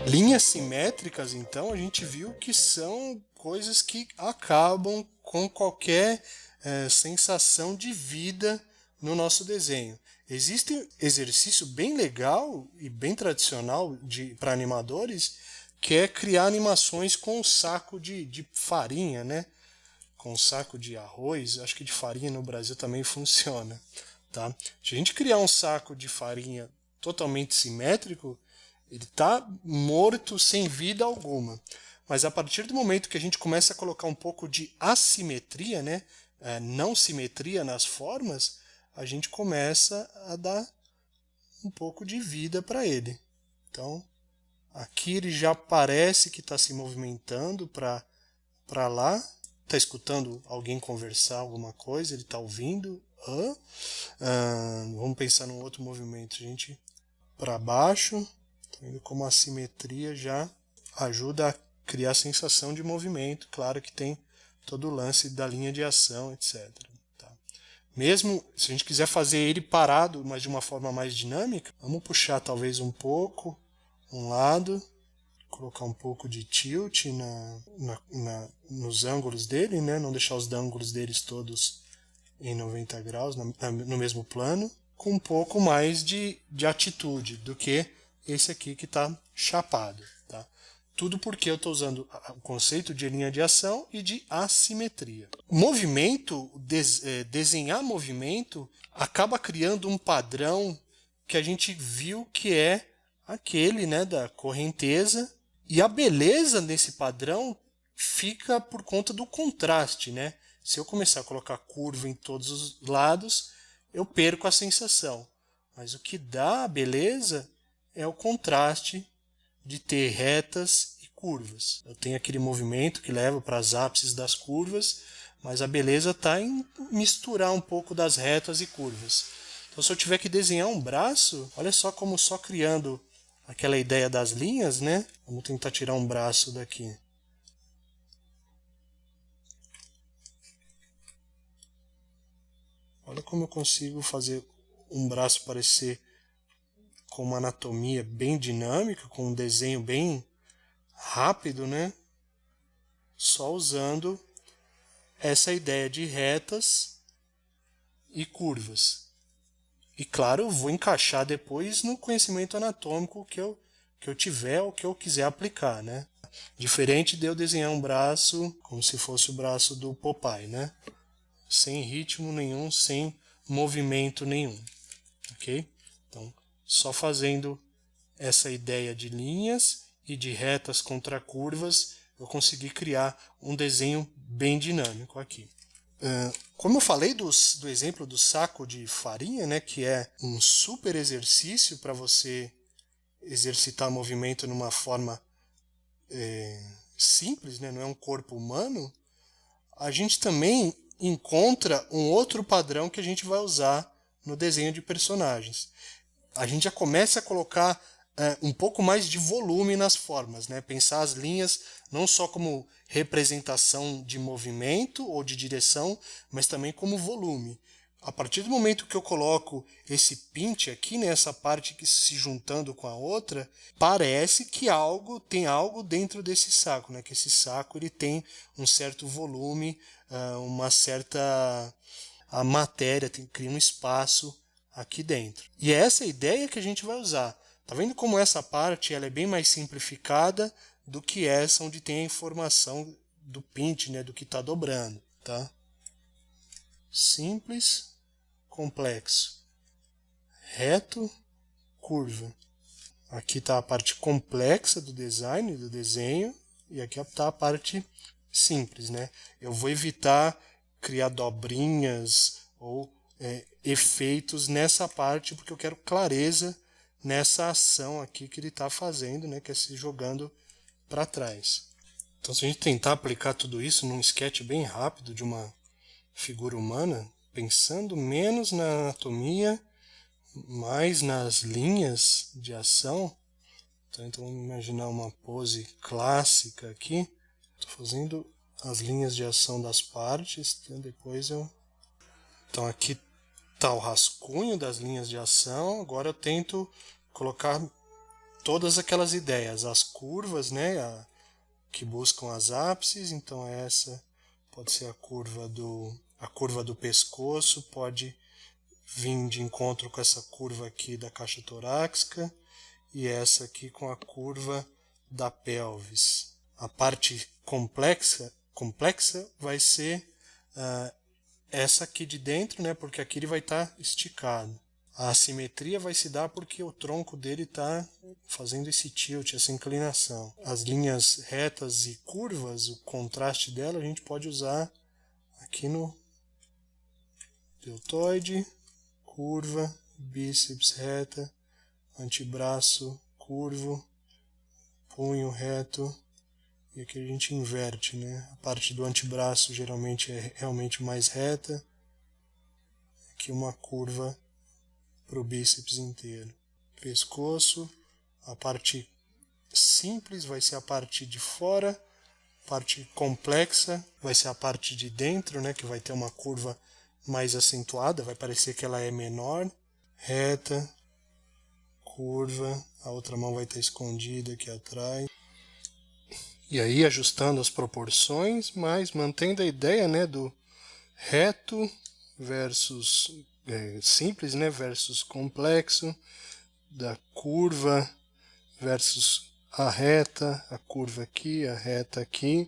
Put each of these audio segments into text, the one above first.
Linhas simétricas, então, a gente viu que são coisas que acabam com qualquer sensação de vida no nosso desenho. Existe um exercício bem legal e bem tradicional para animadores, que é criar animações com um saco de farinha, né? Com um saco de arroz, acho que de farinha no Brasil também funciona. Tá? Se a gente criar um saco de farinha totalmente simétrico, ele está morto, sem vida alguma. Mas a partir do momento que a gente começa a colocar um pouco de assimetria, né, não simetria nas formas, a gente começa a dar um pouco de vida para ele. Então, aqui ele já parece que está se movimentando para lá. Está escutando alguém conversar alguma coisa, ele está ouvindo. Vamos pensar num outro movimento, gente. Para baixo. Vendo como a simetria já ajuda a criar a sensação de movimento. Claro que tem todo o lance da linha de ação, etc. Tá? Mesmo se a gente quiser fazer ele parado, mas de uma forma mais dinâmica, vamos puxar talvez um pouco um lado, colocar um pouco de tilt nos ângulos dele, né? Não deixar os ângulos deles todos em 90 graus, no mesmo plano, com um pouco mais de atitude do que esse aqui que está chapado. Tá? Tudo porque eu estou usando o conceito de linha de ação e de assimetria. Movimento, desenhar movimento, acaba criando um padrão que a gente viu que é aquele, né, da correnteza, e a beleza nesse padrão fica por conta do contraste. Né? Se eu começar a colocar curva em todos os lados, eu perco a sensação. Mas o que dá a beleza é o contraste de ter retas e curvas. Eu tenho aquele movimento que leva para as ápices das curvas, mas a beleza está em misturar um pouco das retas e curvas. Então, se eu tiver que desenhar um braço, olha só como só criando aquela ideia das linhas, né? Vamos tentar tirar um braço daqui. Olha como eu consigo fazer um braço parecer com uma anatomia bem dinâmica, com um desenho bem rápido, né? Só usando essa ideia de retas e curvas. E claro, eu vou encaixar depois no conhecimento anatômico que eu tiver ou que eu quiser aplicar, né? Diferente de eu desenhar um braço como se fosse o braço do Popeye, né? Sem ritmo nenhum, sem movimento nenhum, ok? Então, só fazendo essa ideia de linhas e de retas contra curvas, eu consegui criar um desenho bem dinâmico aqui. Como eu falei do exemplo do saco de farinha, né, que é um super exercício para você exercitar movimento numa forma simples, né, não é um corpo humano, a gente também encontra um outro padrão que a gente vai usar no desenho de personagens. A gente já começa a colocar um pouco mais de volume nas formas, né? Pensar as linhas não só como representação de movimento ou de direção, mas também como volume. A partir do momento que eu coloco esse pinch aqui, né, essa parte que se juntando com a outra, parece que tem algo dentro desse saco, né? Que esse saco ele tem um certo volume, uma certa a matéria, cria um espaço aqui dentro. E é essa ideia que a gente vai usar. Tá vendo como essa parte ela é bem mais simplificada do que essa onde tem a informação do pinch, né, do que está dobrando, tá? Simples, complexo, reto, curva. Aqui está a parte complexa do design, do desenho, e aqui está a parte simples, né? Eu vou evitar criar dobrinhas ou efeitos nessa parte, porque eu quero clareza nessa ação aqui que ele está fazendo, né? Que é se jogando para trás. Então, se a gente tentar aplicar tudo isso num sketch bem rápido de uma figura humana, pensando menos na anatomia, mais nas linhas de ação. Então vamos imaginar uma pose clássica aqui. Estou fazendo as linhas de ação das partes. Então aqui está o rascunho das linhas de ação. Agora eu tento colocar todas aquelas ideias, as curvas, né, que buscam as ápices. Então essa pode ser a curva do pescoço, pode vir de encontro com essa curva aqui da caixa torácica e essa aqui com a curva da pelvis. A parte complexa vai ser essa aqui de dentro, né, porque aqui ele vai estar esticado. A assimetria vai se dar porque o tronco dele está fazendo esse tilt, essa inclinação. As linhas retas e curvas, o contraste dela a gente pode usar aqui no deltoide, curva, bíceps reta, antebraço curvo, punho reto, e aqui a gente inverte, né? A parte do antebraço geralmente é realmente mais reta, aqui uma curva para o bíceps inteiro. Pescoço, a parte simples vai ser a parte de fora, a parte complexa vai ser a parte de dentro, né, que vai ter uma curva mais acentuada, vai parecer que ela é menor, reta, curva, a outra mão vai estar escondida aqui atrás. E aí ajustando as proporções, mas mantendo a ideia, né, do reto versus simples, né, versus complexo, da curva versus a reta, a curva aqui, a reta aqui.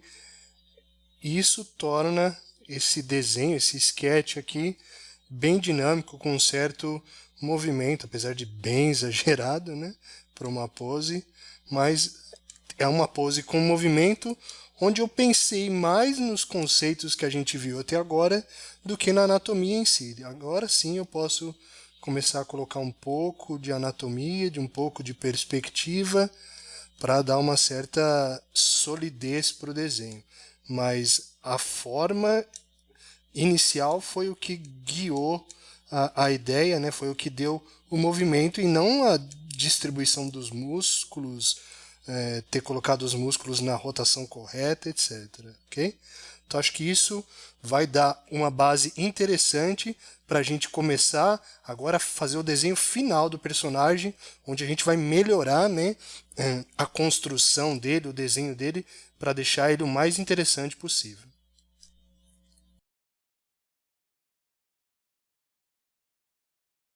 Isso torna esse desenho, esse sketch aqui, bem dinâmico, com um certo movimento, apesar de bem exagerado, né, para uma pose, mas é uma pose com movimento, onde eu pensei mais nos conceitos que a gente viu até agora do que na anatomia em si. Agora sim eu posso começar a colocar um pouco de anatomia, de um pouco de perspectiva, para dar uma certa solidez para o desenho. Mas a forma inicial foi o que guiou a ideia, né? Foi o que deu o movimento e não a distribuição dos músculos, ter colocado os músculos na rotação correta, etc. Okay? Então acho que isso vai dar uma base interessante para a gente começar agora a fazer o desenho final do personagem, onde a gente vai melhorar, né, a construção dele, o desenho dele, para deixar ele o mais interessante possível.